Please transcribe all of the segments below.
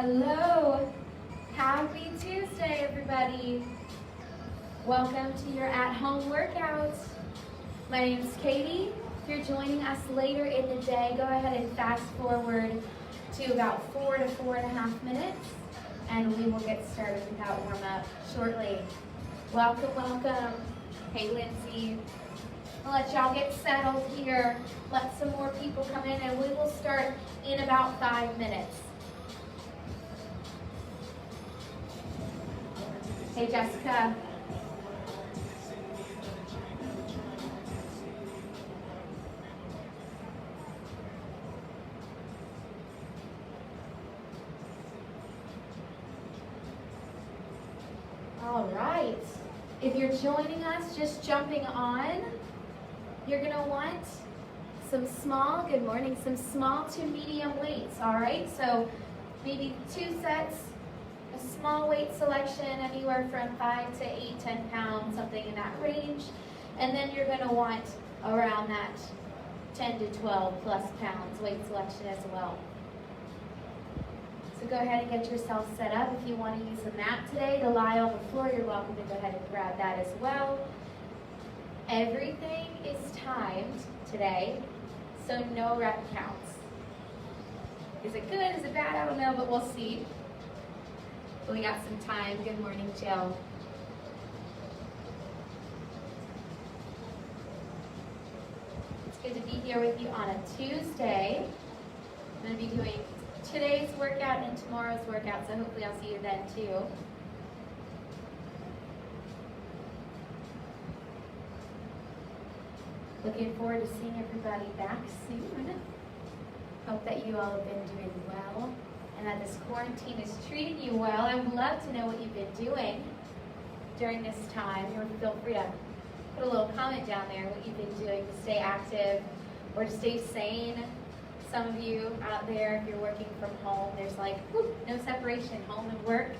Hello. Happy Tuesday, everybody. Welcome to your at-home workouts. My name is Katie. If you're joining us later in the day, go ahead and fast forward to about 4 to 4.5 minutes, and we will get started with that warm-up shortly. Welcome, welcome. Hey, Lindsay. I'll let y'all get settled here. Let some more people come in, and we will start in about 5 minutes. Hey, Jessica. All right. If you're joining us, just jumping on, you're going to want some small, good morning, some small to medium weights, all right? So maybe 2 sets, a small weight selection, anywhere from 5 to 8, 10 pounds, something in that range. And then you're going to want around that 10 to 12 plus pounds weight selection as well. So go ahead and get yourself set up. If you want to use a mat today to lie on the floor, you're welcome to go ahead and grab that as well. Everything is timed today, so no rep counts. Is it good? Is it bad? I don't know, but we'll see. We got some time. Good morning, Jill. It's good to be here with you on a Tuesday. I'm going to be doing today's workout and tomorrow's workout, so hopefully I'll see you then too. Looking forward to seeing everybody back soon. Hope that you all have been doing well and that this quarantine is treating you well. I would love to know what you've been doing during this time. Feel free to put a little comment down there what you've been doing to stay active or to stay sane. Some of you out there, if you're working from home, there's like no separation, home and work.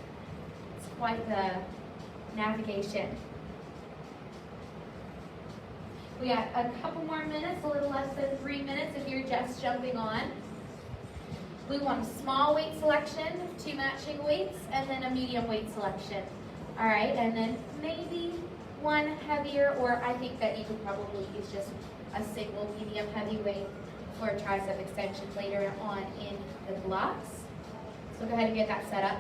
It's quite the navigation. We got a couple more minutes, a little less than 3 minutes if you're just jumping on. We want a small weight selection, 2 matching weights, and then a medium weight selection. All right, and then maybe 1 heavier, or I think that you could probably use just a single medium heavy weight for tricep extensions later on in the blocks. So go ahead and get that set up.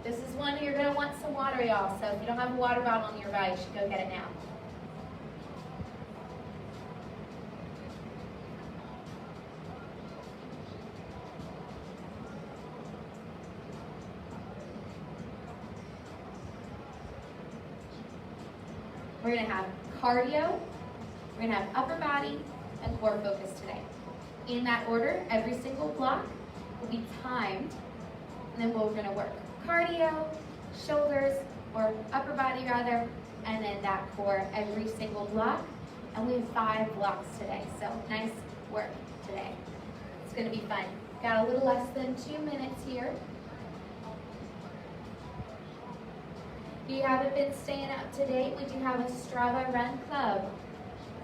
This is one you're going to want some water, y'all. So if you don't have a water bottle nearby, you should go get it now. We're going to have cardio, we're going to have upper body, and core focus today. In that order, every single block will be timed, and then we're going to work cardio, shoulders, or upper body rather, and then that core every single block. And we have 5 blocks today, so nice work today. It's going to be fun. Got a little less than 2 minutes here. If you haven't been staying up to date, we do have a Strava Run Club.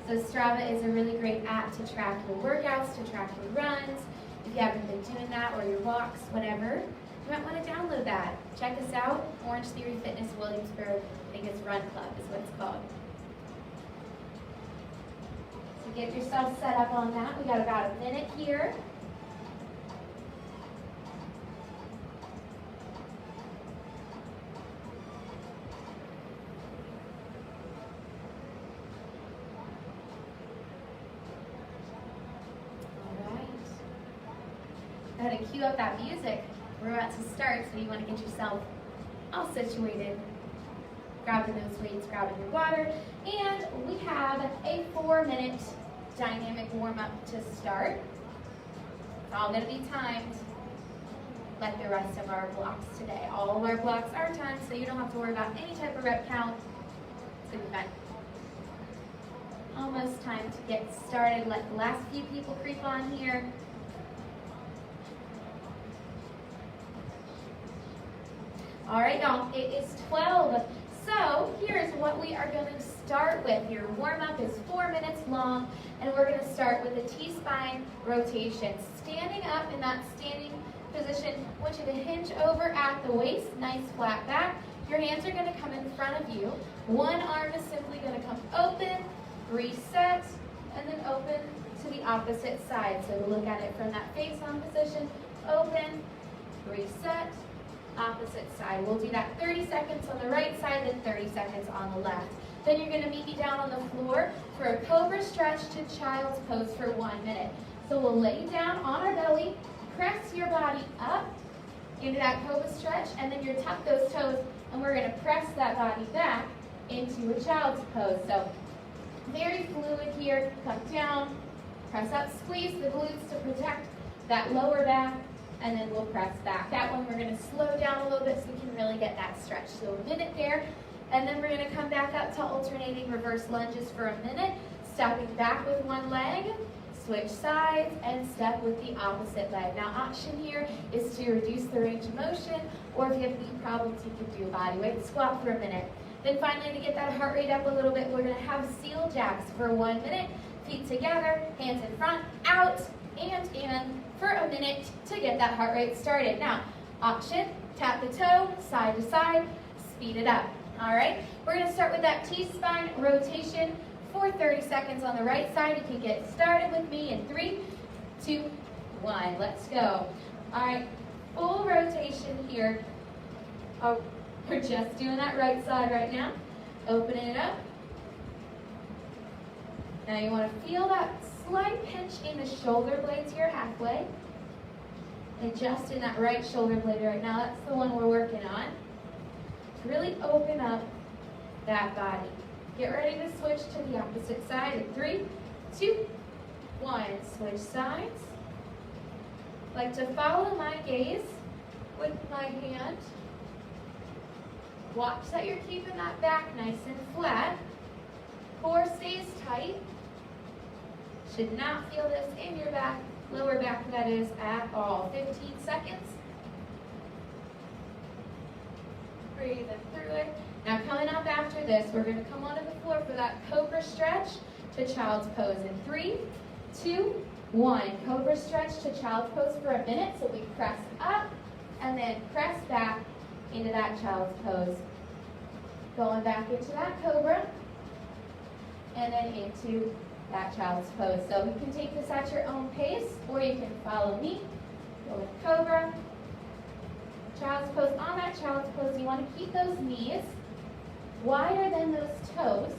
So Strava is a really great app to track your workouts, to track your runs. If you haven't been doing that, or your walks, whatever, you might want to download that. Check us out, Orange Theory Fitness Williamsburg. I think it's Run Club is what it's called. So get yourself set up on that. We got about a minute here. All right. Go ahead and cue up that music. We're about to start, so you want to get yourself all situated. Grabbing those weights, grabbing your water. And we have a 4-minute dynamic warm-up to start. It's all going to be timed like the rest of our blocks today. All of our blocks are timed, so you don't have to worry about any type of rep count. It's going to be fun. Almost time to get started. Let the last few people creep on here. All right, y'all, it is 12. So So here's what we are going to start with. Your warm-up is 4 minutes long, and we're going to start with a T-spine rotation. Standing up in that standing position, I want you to hinge over at the waist, nice flat back. Your hands are going to come in front of you. One arm is simply going to come open, reset, and then open to the opposite side. So look at it from that face-on position, open, reset, opposite side. We'll do that 30 seconds on the right side, then 30 seconds on the left. Then you're going to meet me down on the floor for a cobra stretch to child's pose for 1 minute. So we'll lay down on our belly, press your body up into that cobra stretch, and then you tuck those toes, and we're going to press that body back into a child's pose. So very fluid here. Come down, press up, squeeze the glutes to protect that lower back, and then we'll press back. That one we're going to slow down a little bit so we can really get that stretch. So a minute there, and then we're going to come back up to alternating reverse lunges for a minute, stepping back with one leg, switch sides, and step with the opposite leg. Now option here is to reduce the range of motion, or if you have knee problems, you can do a body weight squat for a minute. Then finally, to get that heart rate up a little bit, we're going to have seal jacks for 1 minute. Feet together, hands in front, out, and in for a minute to get that heart rate started. Now, option, tap the toe, side to side, speed it up. All right, we're going to start with that T-spine rotation for 30 seconds on the right side. You can get started with me in 3, 2, 1. Let's go. All right, full rotation here. Oh, we're just doing that right side right now. Opening it up. Now you want to feel that slight pinch in the shoulder blades here halfway. And just in that right shoulder blade right now, that's the one we're working on. Really open up that body. Get ready to switch to the opposite side in 3, 2, 1. Switch sides. Like to follow my gaze with my hand. Watch that you're keeping that back nice and flat. Core stays tight. Should not feel this in your back, lower back that is, at all. 15 seconds. Breathing through it. Now coming up after this, we're going to come onto the floor for that cobra stretch to child's pose in 3, 2, 1. Cobra stretch to child's pose for a minute. So we press up and then press back into that child's pose. Going back into that cobra and then into that child's pose. So you can take this at your own pace, or you can follow me. Go with cobra, child's pose. On that child's pose, you want to keep those knees wider than those toes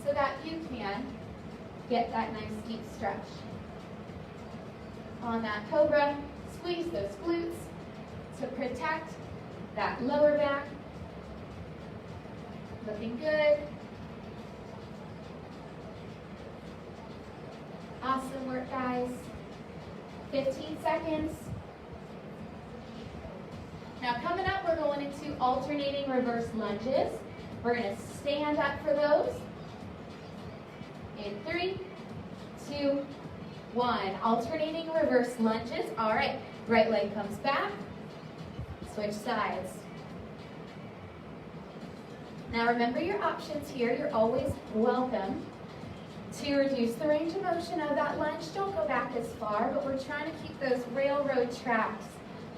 so that you can get that nice deep stretch. On that cobra, squeeze those glutes to protect that lower back. Looking good. Awesome work, guys. 15 seconds. Now coming up, we're going into alternating reverse lunges. We're going to stand up for those. In 3, 2, 1. Alternating reverse lunges. All right, right leg comes back. Switch sides. Now remember your options here. You're always welcome to reduce the range of motion of that lunge. Don't go back as far, but we're trying to keep those railroad tracks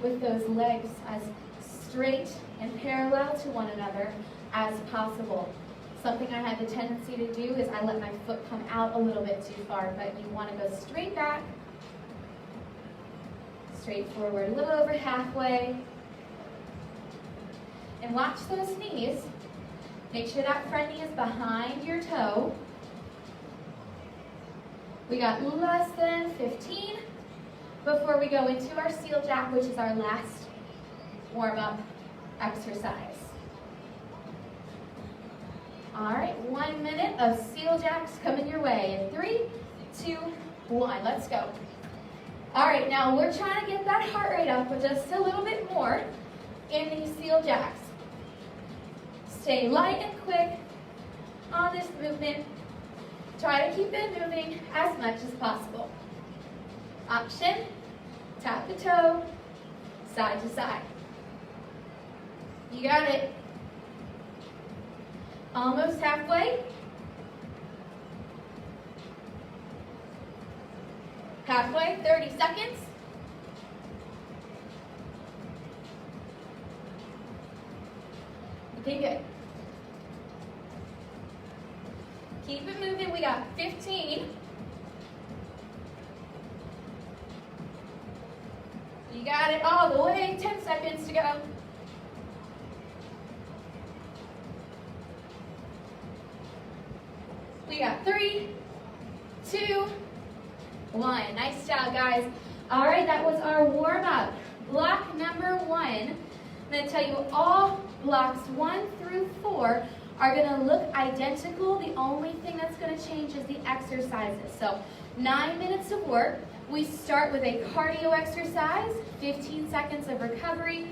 with those legs as straight and parallel to one another as possible. Something I have the tendency to do is I let my foot come out a little bit too far, but you want to go straight back, straight forward, a little over halfway. And watch those knees. Make sure that front knee is behind your toe. We got less than 15 before we go into our seal jack, which is our last warm-up exercise. All right, 1 minute of seal jacks coming your way in 3, 2, 1. Let's go. All right, now we're trying to get that heart rate up just a little bit more in these seal jacks. Stay light and quick on this movement. Try to keep it moving as much as possible. Option, tap the toe, side to side. You got it. Almost halfway. Halfway, 30 seconds. Okay, good. Keep it moving. We got 15. You got it all the way. 10 seconds to go. We got 3, 2, 1. Nice job, guys. All right, that was our warm-up. Block number 1. I'm going to tell you all blocks 1 through 4 are going to look identical. The only thing that's going to change is the exercises. So 9 minutes of work. We start with a cardio exercise, 15 seconds of recovery.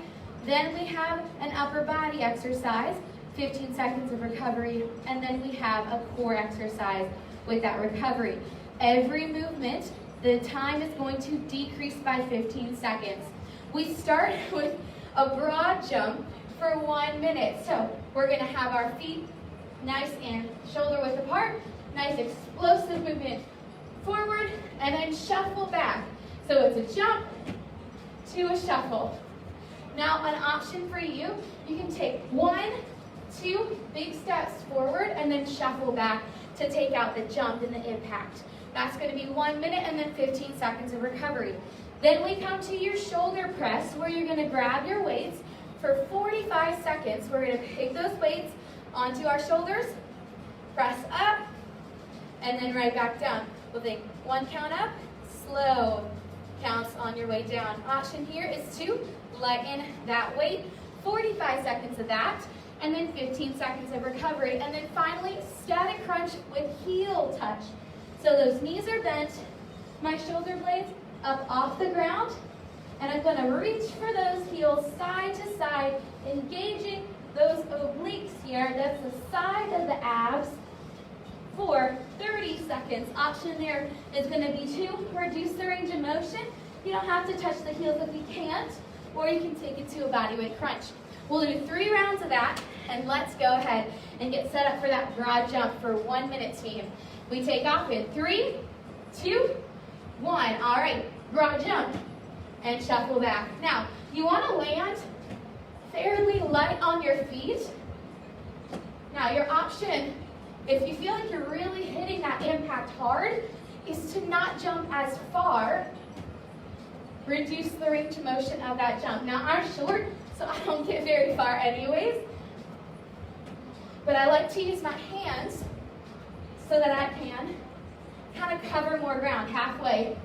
Then we have an upper body exercise, 15 seconds of recovery. And then we have a core exercise with that recovery. Every movement, the time is going to decrease by 15 seconds. We start with a broad jump for 1 minute. So we're going to have our feet nice and shoulder width apart, nice explosive movement forward, and then shuffle back. So it's a jump to a shuffle. Now an option for you, you can take 1, 2 big steps forward and then shuffle back to take out the jump and the impact. That's going to be 1 minute and then 15 seconds of recovery. Then we come to your shoulder press where you're going to grab your weights. For 45 seconds, we're going to take those weights onto our shoulders, press up, and then right back down. We'll take 1 count up, slow counts on your way down. Option here is to lighten that weight, 45 seconds of that, and then 15 seconds of recovery. And then finally, static crunch with heel touch. So those knees are bent, my shoulder blades up off the ground, and I'm going to reach for those heels side to side, engaging those obliques here. That's the side of the abs for 30 seconds. Option there is going to be to reduce the range of motion. You don't have to touch the heels if you can't, or you can take it to a bodyweight crunch. We'll do 3 rounds of that, and let's go ahead and get set up for that broad jump for 1 minute, team. We take off in 3, 2, 1. All right, broad jump and shuffle back. Now, you want to land fairly light on your feet. Now, your option, if you feel like you're really hitting that impact hard, is to not jump as far. Reduce the range of motion of that jump. Now, I'm short, so I don't get very far anyways. But I like to use my hands so that I can kind of cover more ground halfway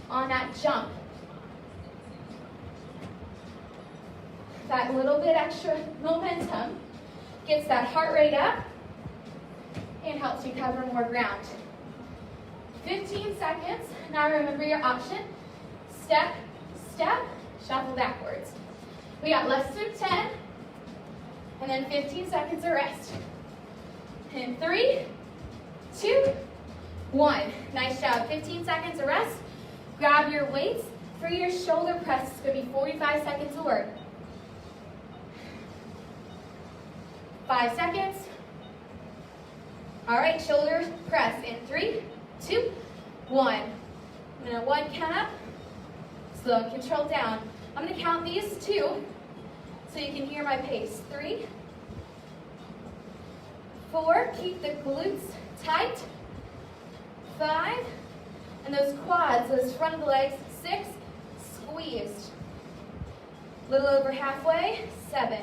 on that jump. That little bit extra momentum gets that heart rate up and helps you cover more ground. 15 seconds. Now remember your option. Step, step, shuffle backwards. We got less than 10, and then 15 seconds of rest. In 3, 2, 1. Nice job. 15 seconds of rest. Grab your weights. For your shoulder press, it's going to be 45 seconds of work. 5 seconds. All right, shoulder press in 3, 2, 1. I'm going to 1 count up, slow and control down. I'm going to count these 2 so you can hear my pace. 3, 4, keep the glutes tight. 5, and those quads, those front of the legs, 6, squeezed. A little over halfway, 7,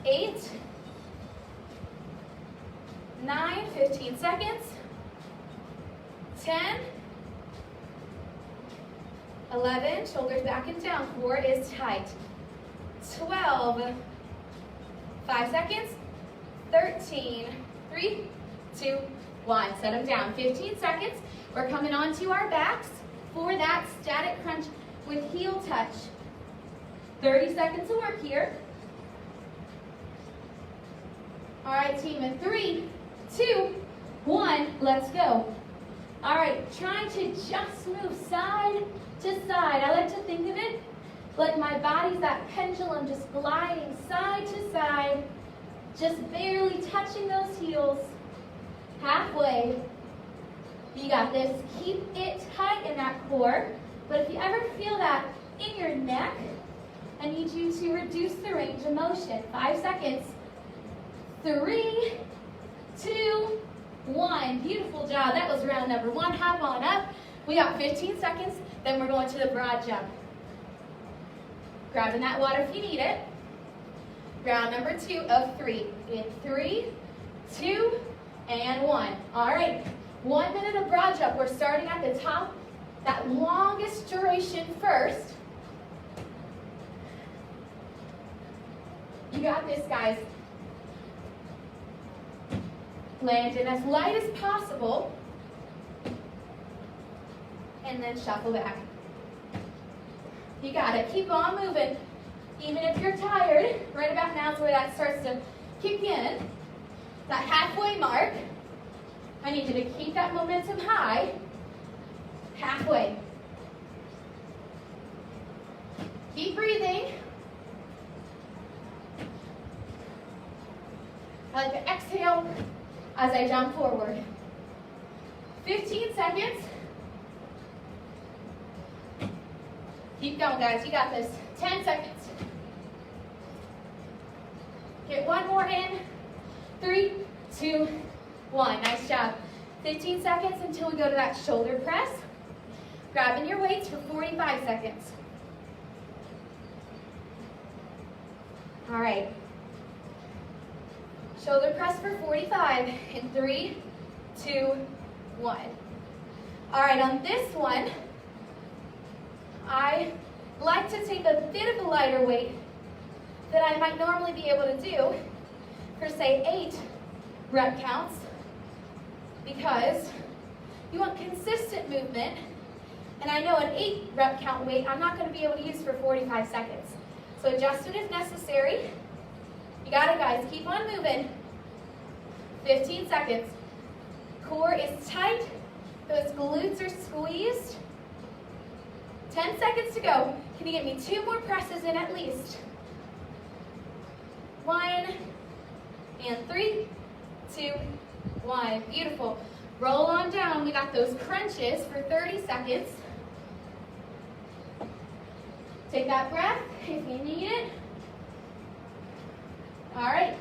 8, 9, 15 seconds, 10, 11, shoulders back and down, core is tight, 12, 5 seconds, 13, 3, 2, 1, set them down, 15 seconds, we're coming onto our backs for that static crunch with heel touch, 30 seconds of work here. All right, team, in 3, 2, 1, let's go. All right, trying to just move side to side. I like to think of it like my body's that pendulum just gliding side to side Just barely touching those heels. Halfway. You got this. Keep it tight in that core. But if you ever feel that in your neck, I need you to reduce the range of motion. 5 seconds. 3, 2, 1. Beautiful job. That was round number 1. Hop on up. We got 15 seconds. Then we're going to the broad jump. Grabbing that water if you need it. Round number 2 of 3. In 3, 2, and 1. All right. 1 minute of broad jump. We're starting at the top. That longest duration first. You got this, guys. Land in as light as possible. And then shuffle back. You got it. Keep on moving. Even if you're tired, right about now is where that starts to kick in. That halfway mark. I need you to keep that momentum high. Halfway. Keep breathing. I like to exhale as I jump forward. 15 seconds. Keep going, guys. You got this. 10 seconds. Get one more in. 3, 2, 1. Nice job. 15 seconds until we go to that shoulder press. Grabbing your weights for 45 seconds. All right. Shoulder press for 45 in 3, 2, 1. All right, on this one, I like to take a bit of a lighter weight that I might normally be able to do for, say, 8 rep counts, because you want consistent movement, and I know an 8 rep count weight I'm not going to be able to use for 45 seconds. So adjust it if necessary. You got it, guys. Keep on moving. 15 seconds. Core is tight. Those glutes are squeezed. 10 seconds to go. Can you get me 2 more presses in at least? 1, and 3, 2, 1. Beautiful. Roll on down. We got those crunches for 30 seconds. Take that breath if you need it. All right.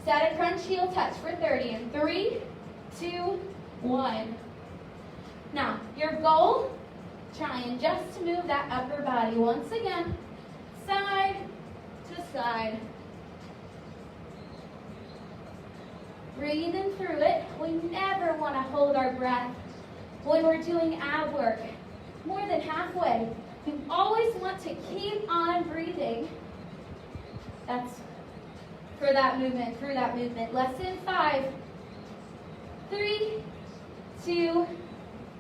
Static crunch, heel touch for 30. In 3, 2, 1. Now, your goal, trying just to move that upper body once again, side to side. Breathing through it. We never want to hold our breath when we're doing ab work. More than halfway. You always want to keep on breathing. That's for that movement, through that movement. Less than 5, 3, 2,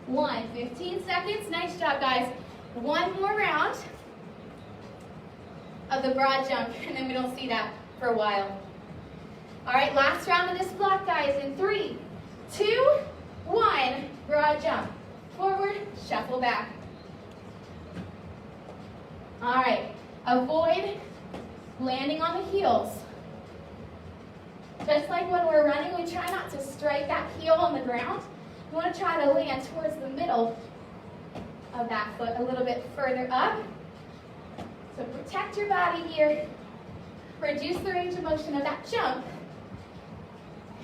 1. 15 seconds. Nice job, guys. One more round of the broad jump, and then we don't see that for a while. All right, last round of this block, guys. In 3, 2, 1. Broad jump. Forward, shuffle back. All right, avoid landing on the heels. Just like when we're running, we try not to strike that heel on the ground. You want to try to land towards the middle of that foot, a little bit further up. So protect your body here. Reduce the range of motion of that jump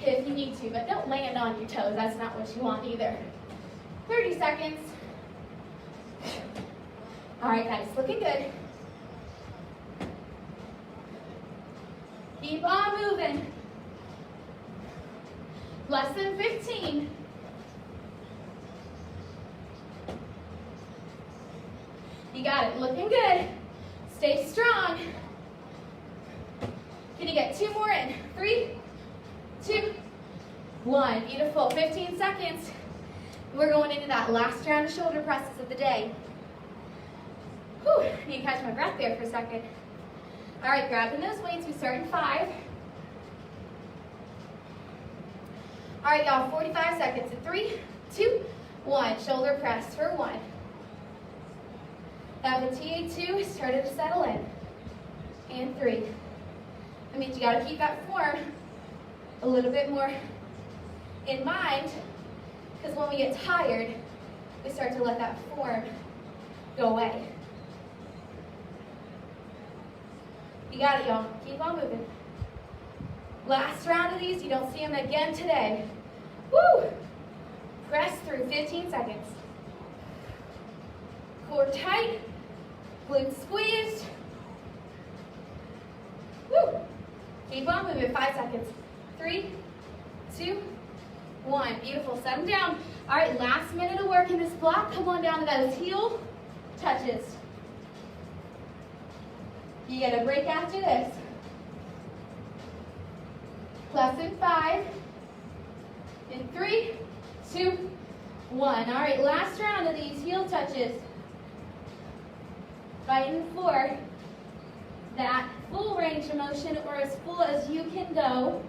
if you need to, but don't land on your toes. That's not what you want either. 30 seconds. All right, guys, looking good. Keep on moving. Less than 15. You got it, looking good. Stay strong. Can you get 2 more in? 3, 2, 1. Beautiful, 15 seconds. We're going into that last round of shoulder presses of the day. Whew, I need to catch my breath there for a second. All right, grabbing those weights, we start in 5. All right, y'all, 45 seconds. In 3, 2, 1. Shoulder press for 1. That TA2 started to settle in. And 3. That means you got to keep that form a little bit more in mind, because when we get tired, we start to let that form go away. You got it, y'all. Keep on moving. Last round of these. You don't see them again today. Woo! Press through 15 seconds. Core tight. Glutes squeezed. Woo! Keep on moving. 5 seconds. 3, 2, 1. Beautiful. Set them down. All right, last minute of work in this block. Come on down to those heel touches. You get a break after this. Less than 5. In 3, 2, 1. All right, last round of these heel touches. Fighting for that full range of motion, or as full as you can go.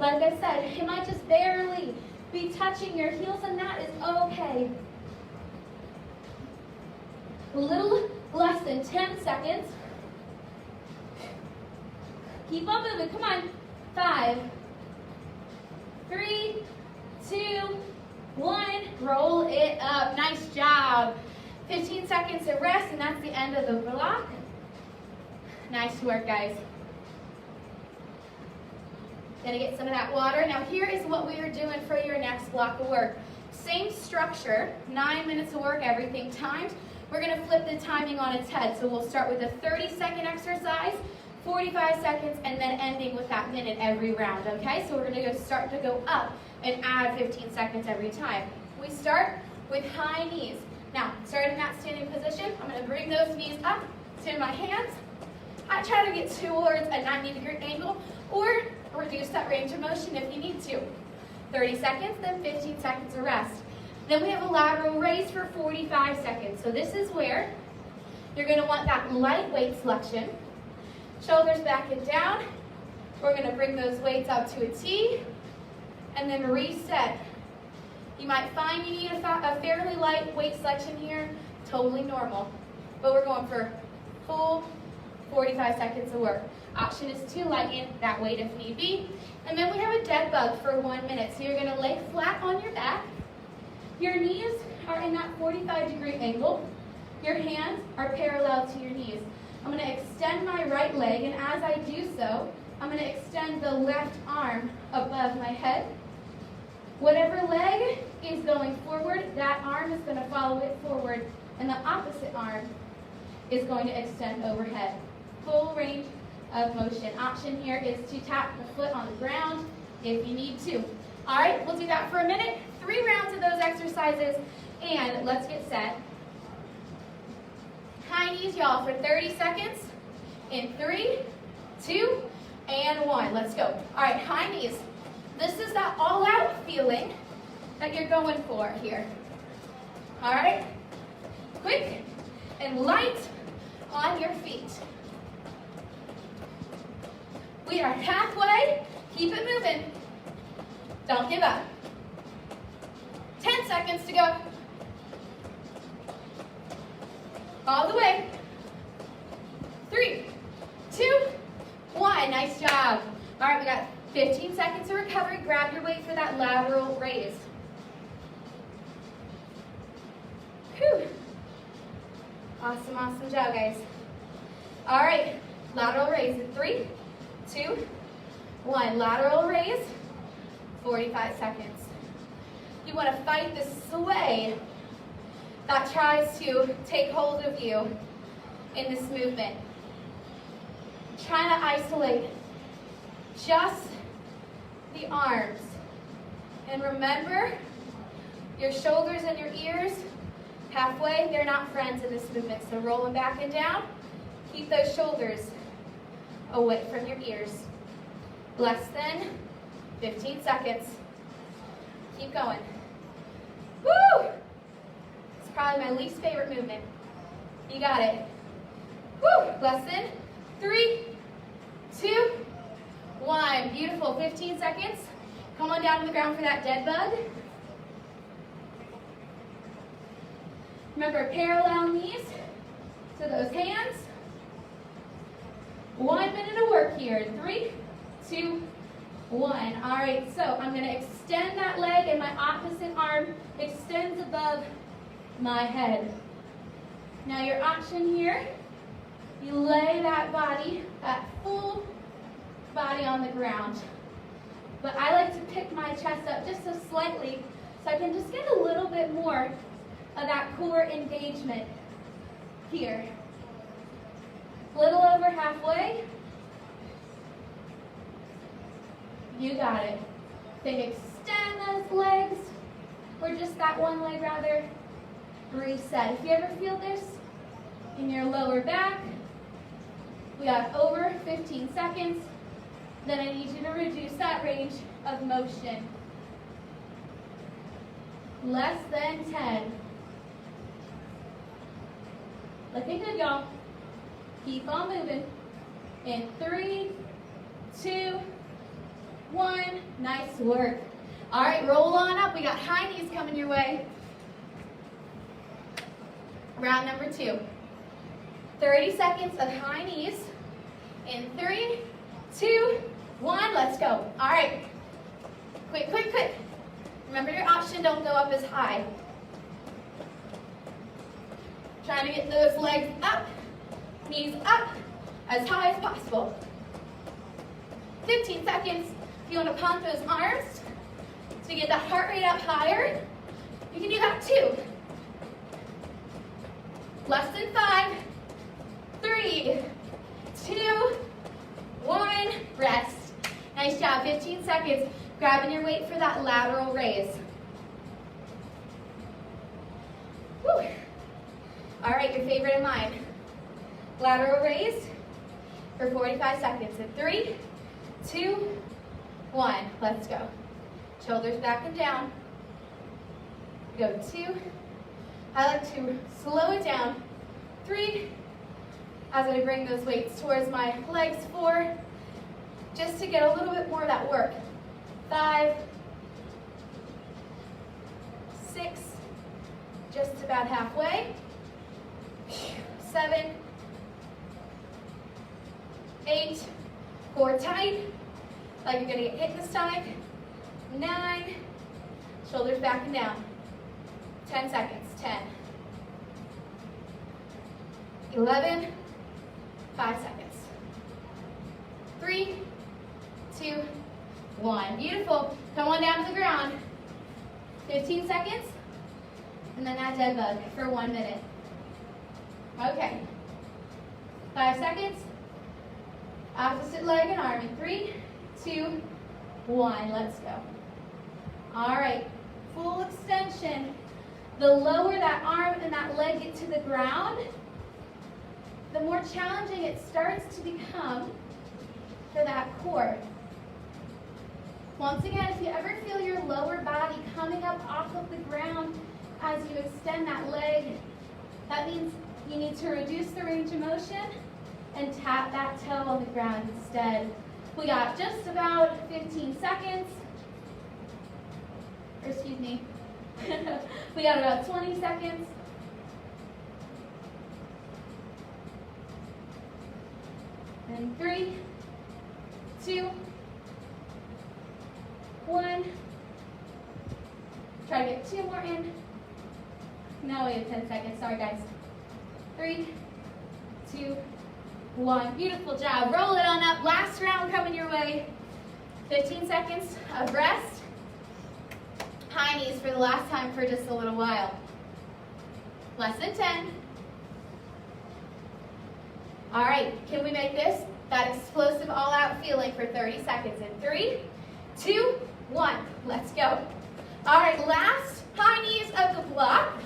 Like I said, it might just barely be touching your heels, and that is okay. A little less than 10 seconds. Keep on moving. Come on. 5, 3, 2, 1. Roll it up. Nice job. 15 seconds of rest, and that's the end of the block. Nice work, guys. Gonna get some of that water. Now here is what we are doing for your next block of work. Same structure, 9 minutes of work, everything timed. We're gonna flip the timing on its head. So we'll start with a 30-second exercise, 45 seconds, and then ending with that minute every round, okay? So we're gonna start to go up and add 15 seconds every time. We start with high knees. Now, starting in that standing position, I'm gonna bring those knees up to my hands. I try to get towards a 90-degree angle, or reduce that range of motion if you need to. 30 seconds, then 15 seconds of rest. Then we have a lateral raise for 45 seconds. So this is where you're gonna want that lightweight flexion. Shoulders back and down. We're gonna bring those weights up to a T, and then reset. You might find you need a fairly light weight selection here, totally normal. But we're going for full 45 seconds of work. Option is to lighten that weight if need be. And then we have a dead bug for 1 minute. So you're gonna lay flat on your back. Your knees are in that 45-degree angle. Your hands are parallel to your knees. I'm gonna extend my right leg, and as I do so, I'm gonna extend the left arm above my head. Whatever leg is going forward, that arm is gonna follow it forward, and the opposite arm is going to extend overhead. Full range of motion. Option here is to tap the foot on the ground if you need to. All right, we'll do that for a minute. 3 rounds of those exercises, and let's get set. High knees, y'all, for 30 seconds. In 3, 2, and 1. Let's go. All right, high knees. This is that all-out feeling that you're going for here. All right? Quick and light on your feet. We are halfway. Keep it moving. Don't give up. 10 seconds to go. All the way. 3, 2, 1. Nice job. All right, we got 15 seconds of recovery. Grab your weight for that lateral raise. Whew. Awesome, awesome job, guys. All right, lateral raise in 3, 2, 1. Lateral raise, 45 seconds. You want to fight the sway that tries to take hold of you in this movement. Trying to isolate just the arms. And remember, your shoulders and your ears, halfway, they're not friends in this movement. So roll them back and down. Keep those shoulders away from your ears. Less than 15 seconds. Keep going. Woo! It's probably my least favorite movement. You got it. Woo! Less than 3, 2, 1. Beautiful. 15 seconds. Come on down to the ground for that dead bug. Remember, parallel knees to those hands. 1 minute of work here. 3, 2, one. All right, so I'm going to extend that leg and my opposite arm extends above my head. Now your option here, you lay that body, that full body on the ground. But I like to pick my chest up just so slightly so I can just get a little bit more of that core engagement here. A little over halfway. You got it. Then extend those legs, or just that one leg rather. Reset. If you ever feel this in your lower back, we got over 15 seconds. Then I need you to reduce that range of motion. Less than 10. Looking good, y'all. Keep on moving. In 3, 2, 1. Nice work. All right, roll on up. We got high knees coming your way. Round number 2. 30 seconds of high knees. In 3, 2, 1. Let's go. All right. Quick, quick, quick. Remember your option, don't go up as high. Trying to get those legs up, knees up, as high as possible. 15 seconds. If you want to pump those arms to get that heart rate up higher, you can do that too. Less than 5, 3, 2, 1, rest. Nice job, 15 seconds. Grabbing your weight for that lateral raise. Woo. All right, your favorite of mine. Lateral raise for 45 seconds. In 3, 2, 1. Let's go. Shoulders back and down. Go 2. I like to slow it down. 3. As I bring those weights towards my legs. 4. Just to get a little bit more of that work. 5, 6, just about halfway. 7, 8, core tight, like you're gonna get hit in the stomach. 9, shoulders back and down. 10 seconds, 10, 11, 5 seconds. 3, 2, 1. Beautiful. Come on down to the ground. 15 seconds. And then that dead bug for 1 minute. Okay. 5 seconds. Opposite leg and arm in 3, 2, 1. Let's go. All right. Full extension. The lower that arm and that leg get to the ground, the more challenging it starts to become for that core. Once again, if you ever feel your lower body coming up off of the ground as you extend that leg, that means you need to reduce the range of motion and tap that toe on the ground instead. We got just about 15 seconds. Or excuse me. We got about 20 seconds. And 3, 2, 1. Try to get 2 more in. Now we have 10 seconds. Sorry, guys. 3, 2, 1. Beautiful job. Roll it on up. Last round coming your way. 15 seconds of rest. High knees for the last time for just a little while. Less than 10. All right. Can we make this that explosive all-out feeling for 30 seconds? In 3, 2, 1. Let's go. All right, last high knees of the block.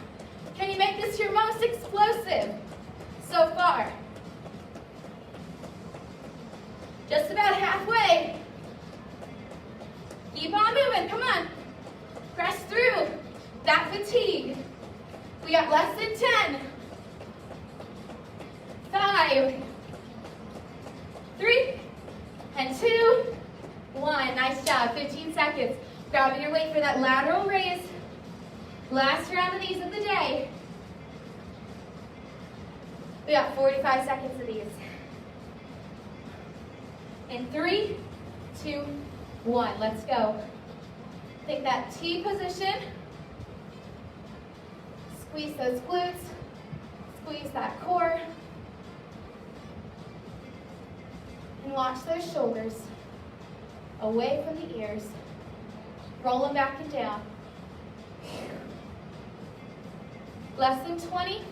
Can you make this your most explosive so far? Just about halfway. Keep on moving, come on. Press through that fatigue. We got less than 10. 5, 3, and 2, 1. Nice job, 15 seconds. Grabbing your weight for that lateral raise. Last round of these of the day. We got 45 seconds of these. In 3, 2, 1. Let's go. Take that T position. Squeeze those glutes. Squeeze that core. And watch those shoulders away from the ears. Roll them back and down. Less than 20.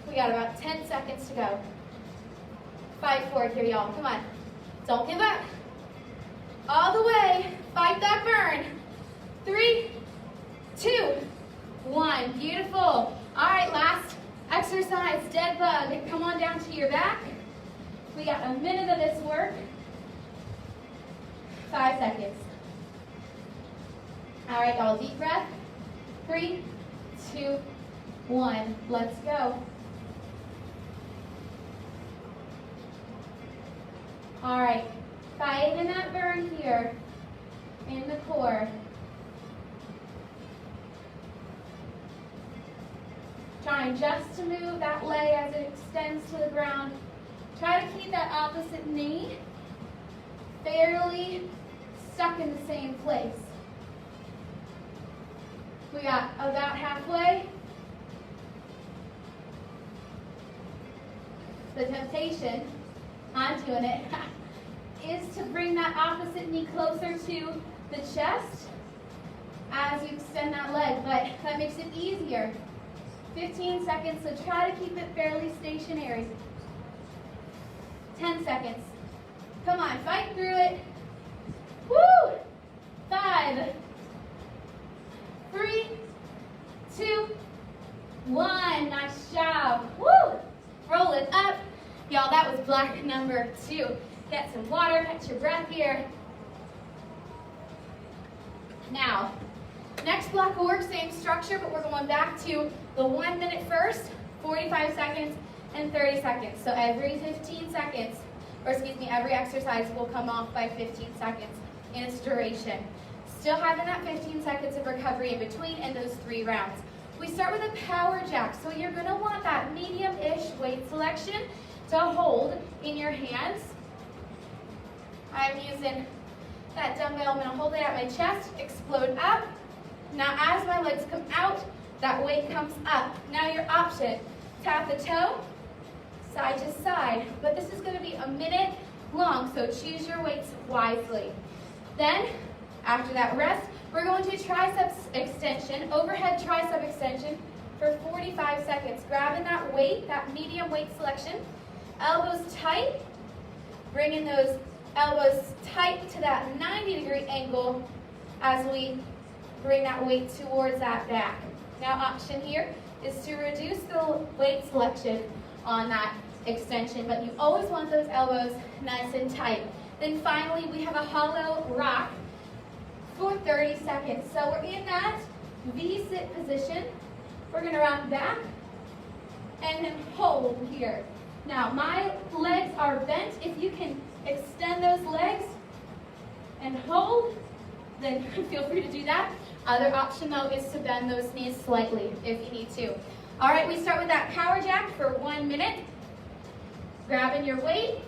We got about 10 seconds to go. Fight for it here, y'all. Come on. Don't give up. All the way. Fight that burn. 3, 2, 1. Beautiful. All right, last exercise, dead bug. Come on down to your back. We got a minute of this work. 5 seconds. All right, y'all, deep breath. 3, 2, 1. Let's go. All right, fighting that burn here in the core. Trying just to move that leg as it extends to the ground. Try to keep that opposite knee fairly stuck in the same place. We got about halfway. The temptation, I'm doing it, is to bring that opposite knee closer to the chest as you extend that leg, but that makes it easier. 15 seconds, so try to keep it fairly stationary. 10 seconds. Come on, fight through it. Woo! 5, 3, 2, 1. Nice job. Woo! Roll it up. Y'all, that was block number 2. Get some water, catch your breath here. Now, next block of work, same structure, but we're going back to the 1 minute first, 45 seconds, and 30 seconds. So every 15 seconds, or excuse me, every exercise will come off by 15 seconds in its duration. Still having that 15 seconds of recovery in between in those 3 rounds. We start with a power jack. So you're going to want that medium-ish weight selection to hold in your hands. I'm using that dumbbell. I'm going to hold it at my chest, explode up. Now as my legs come out, that weight comes up. Now your option, tap the toe, side to side. But this is going to be a minute long, so choose your weights wisely. Then, after that rest, we're going to triceps extension, overhead tricep extension for 45 seconds. Grabbing that weight, that medium weight selection, elbows tight, bringing those elbows tight to that 90-degree angle as we bring that weight towards that back. Now option here is to reduce the weight selection on that extension, but you always want those elbows nice and tight. Then finally, we have a hollow rock for 30 seconds. So we're in that V-sit position. We're gonna rock back and then hold here. Now, my legs are bent. If you can extend those legs and hold, then feel free to do that. Other option, though, is to bend those knees slightly if you need to. All right, we start with that power jack for 1 minute. Grabbing your weight,